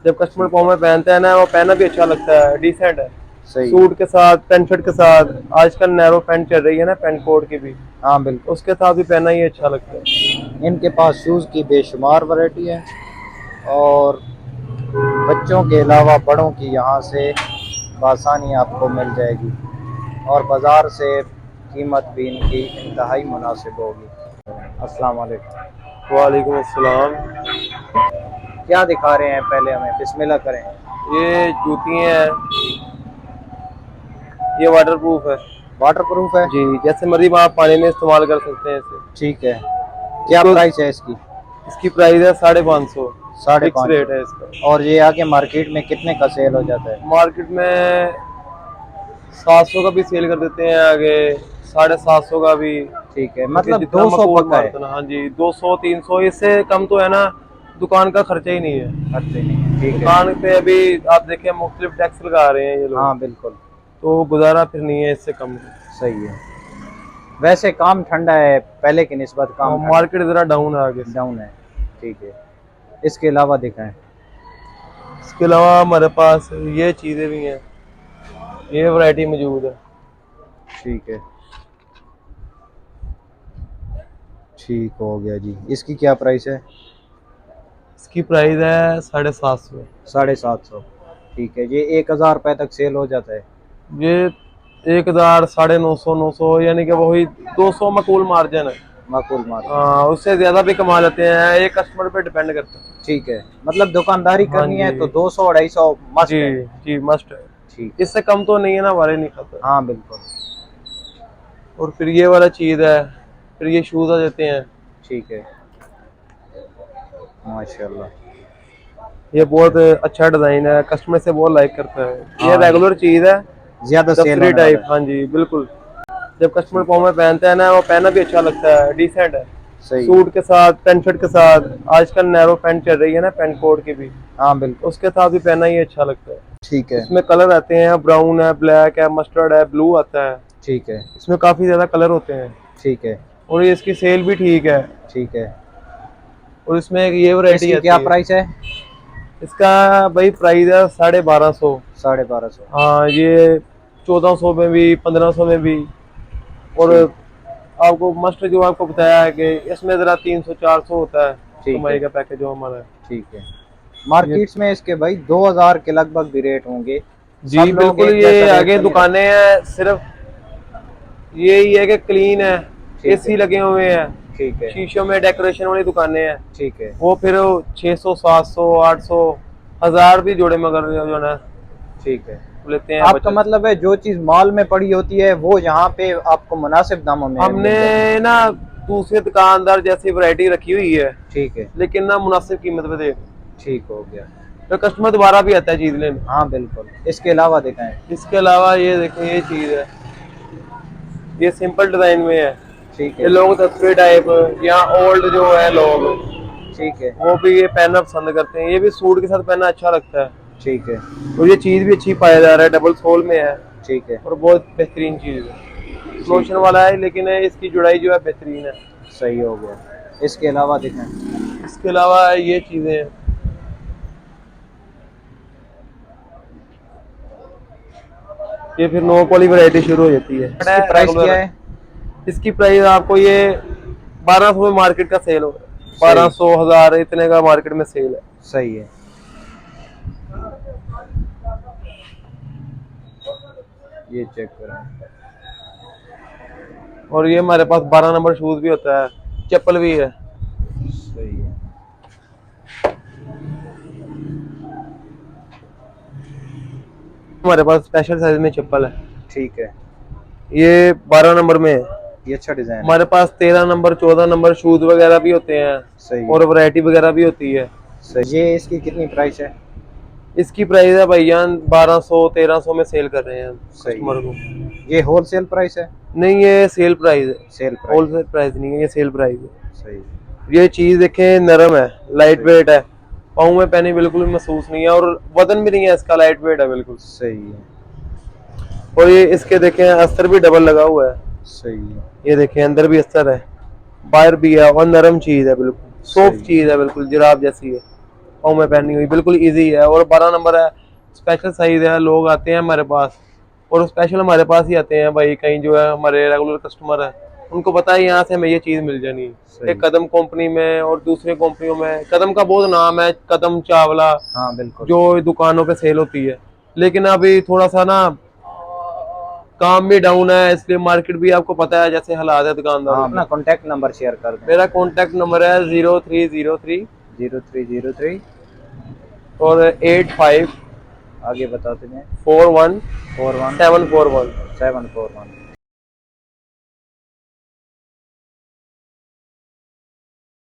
जब कस्टमर पाँव में पहनता है ना, वो पहना भी अच्छा लगता है, डिसेंट है। सही। सूट के साथ, पैंट शर्ट के साथ, आजकल नैरो पैंट चल रही है ना, पैंट कोट की भी, हाँ बिल्कुल। उसके साथ भी पहना ही अच्छा लगता है। इनके पास शूज़ की बेशुमार वैरायटी है, और बच्चों के अलावा बड़ों की यहाँ से बासानी आपको मिल जाएगी, और बाज़ार से कीमत भी इनकी इंतहाई मुनासिब होगी। अस्सलाम वालेकुम। वालेकुम अस्सलाम। क्या दिखा रहे हैं, पहले हमें बिस्मिल्लाह करें। ये जूती हैं, ये वाटर प्रूफ है। वाटर प्रूफ है। जी, जैसे मर्जी आप पानी में इस्तेमाल कर सकते हैं इसे। ठीक है। क्या इसको, प्राइस है इसकी? इसकी प्राइस है 550, साढ़े फिक्स पाँच रेट सौ है इसका। और ये आगे मार्केट में कितने का सेल हो जाता है? मार्केट में 700 का भी सेल कर देते हैं, आगे 750 का भी, ठीक है, क्योंकि मतलब जितना 200 मकबूल पक्का है। मारते ना। हाँ जी, 200 300, इससे कम तो है ना, दुकान का खर्चा ही नहीं है। खर्चे नहीं है, ठीक है। दुकान पे अभी आप देखें मुख्तलिफ टैक्स लगा रहे हैं ये लोग, हाँ बिल्कुल। तो गुजारा फिर नहीं है इससे कम। सही है। वैसे काम ठंडा है, पहले की निस्बत काम और ठंडा मार्केट जरा डाउन है आगे से। डाउन है। ठीक है। इसके अलावा दिखाएं। इसके अलावा हमारे पास ये चीज़ें भी हैं, ये वैरायटी मौजूद है। ठीक है, ठीक हो गया जी। इसकी क्या प्राइस है? इसकी प्राइस है 750। 750। ठीक है, ये 1000 रुपये तक सेल हो जाता है। ये 1000, 950, 900, यानी कि वही 200 मकबूल मार्जिन है। माकूल मार्जिन। हाँ, उससे ज्यादा भी कमा लेते हैं, एक कस्टमर पे डिपेंड करता है। ठीक है, मतलब दुकानदारी हाँ करनी है जी, तो 200 250 मस्ट जी है। जी, मस्ट है। ठीक है। इससे कम तो नहीं है ना, हमारे नहीं खाता। हाँ बिल्कुल। और फिर ये वाला चीज है, फिर ये शूज आ जाते हैं। ठीक है, माशाल्लाह। ये बहुत अच्छा डिजाइन है, कस्टमर से बहुत लाइक करता है। ये हाँ, रेगुलर चीज है, ज्यादा सेल दफ्तरी होने वाला टाइप। है। हाँ जी बिल्कुल, जब कस्टमर ठीक पाँव है। में पहनता है ना, वो पहना भी अच्छा लगता है, डिसेंट है। सही है। सूट के साथ, पैंट शर्ट के साथ, आजकल नैरो पैंट चल रही है ना, पैंट कोट की भी, हाँ बिल्कुल। उसके साथ भी पहना ही अच्छा लगता है। ठीक है। इसमें कलर आते हैं, ब्राउन है, ब्लैक है, मस्टर्ड है, ब्लू आता है। ठीक है। इसमें काफी ज्यादा कलर होते हैं, ठीक है। और ये इसकी सेल भी ठीक है। ठीक है। और इसमें एक ये वैरायटी इसकी क्या आती है। प्राइस है? इसका भाई प्राइस है 1250। 1250। हाँ, ये 1400 में भी, 1500 में भी। और ठीक। आपको मस्ट जो आपको बताया है कि इसमें जरा 300 400 होता है ठीक कमाई है। का पैकेज जो हमारा है। ठीक है। ये, मार्केट्स में इसके भाई 2000 के लगभग भी रेट होंगे। सब जी लोग बिल्कुल, एक जैसा ये रेट आगे तो नहीं दुकानें रखते। हैं, सिर्फ यही है कि क्लीन है, ठीक है। एसी लगे हुए हैं, ठीक है। शीशों में डेकोरेशन वाली दुकानें हैं। ठीक है। वो फिर 600 700 800 1000 भी जोड़े मगर जो है ठीक है। लेते हैं आपका बचत। मतलब है जो चीज मॉल में पड़ी होती है वो यहाँ पे आपको मुनासिब दामों में हमने मिल जाती है। ना दूसरे दुकानदार जैसी वैरायटी रखी हुई है, ठीक है। लेकिन ना मुनासिब कीमत पे दे, ठीक हो गया। तो कस्टमर दोबारा भी आता है चीज लेने। हाँ बिल्कुल। इसके अलावा दिखाएं। इसके अलावा ये देखें, ये चीज है, ये सिंपल डिजाइन में है। ठीक ये है। लोग दफ्तरी टाइप या ओल्ड जो है लोग, ठीक है। वो भी ये पहनना पसंद करते हैं। ये भी सूट के साथ पहनना अच्छा लगता है। ठीक है। और ये चीज भी अच्छी पाया जा रहा है, डबल सोल में है, ठीक है। और बहुत बेहतरीन चीज है। ठीक लोशन है। वाला है, लेकिन इसकी जुड़ाई जो है बेहतरीन है। सही हो गया। इसके अलावा दिखाएं। इसके अलावा ये चीजें हैं, ये फिर नोक वाली वैरायटी शुरू हो जाती है। इसकी प्राइस क्या रेगुलर, है? इसकी प्राइस आपको ये 1200 में मार्केट का सेल हो रहा है, सही। 1200 1000 इतने का मार्केट में सेल है। सही है। ये चेक करें। और ये हमारे पास 12 नंबर शूज भी होता है, चप्पल भी है। सही है। हमारे पास स्पेशल साइज में चप्पल है, ठीक है। ये 12 नंबर में है। ये अच्छा डिजाइन है। हमारे पास 13 नंबर 14 नंबर शूज वगैरह भी होते हैं, सही और है। वैरायटी वगैरह भी होती है। सही। ये इसकी कितनी प्राइस है? इसकी प्राइस है भैया 1200 1300 में सेल कर रहे हैं सही कस्टमर है। को। ये होलसेल प्राइस है? नहीं, ये सेल प्राइस है, सेल प्राइस। होलसेल प्राइस नहीं है, ये सेल प्राइस है। सही। ये चीज देखें, नरम है, लाइट सही। वेट है, पाँव में पहने बिल्कुल भी महसूस नहीं है, और वजन भी नहीं है इसका, लाइट वेट है बिल्कुल। सही है। और ये इसके देखें अस्तर भी डबल लगा हुआ है। सही है। ये देखें अंदर भी अस्तर है, बाहर भी है, और नरम चीज है, बिल्कुल सही। सॉफ्ट चीज है, बिल्कुल जिराब जैसी है। पाँव में पहनी हुई, बिल्कुल इजी है। और 12 नंबर है, स्पेशल साइज है। लोग आते हैं हमारे पास और स्पेशल हमारे पास ही आते हैं भाई, कहीं जो है हमारे रेगुलर कस्टमर है उनको पता है यहाँ से हमें ये चीज मिल जानी है। एक कदम कंपनी में और दूसरे कंपनियों में, कदम का बहुत नाम है, कदम चावला, हाँ बिल्कुल। जो दुकानों पे सेल होती है। लेकिन अभी थोड़ा सा ना काम भी डाउन है, इसलिए मार्केट भी आपको पता है जैसे हालात है दुकानदार। हाँ, अपना कॉन्टैक्ट नंबर शेयर कर दें। मेरा कॉन्टैक्ट नंबर है 0303 0303 और 85 आगे बताते हैं 41 41 741। 741।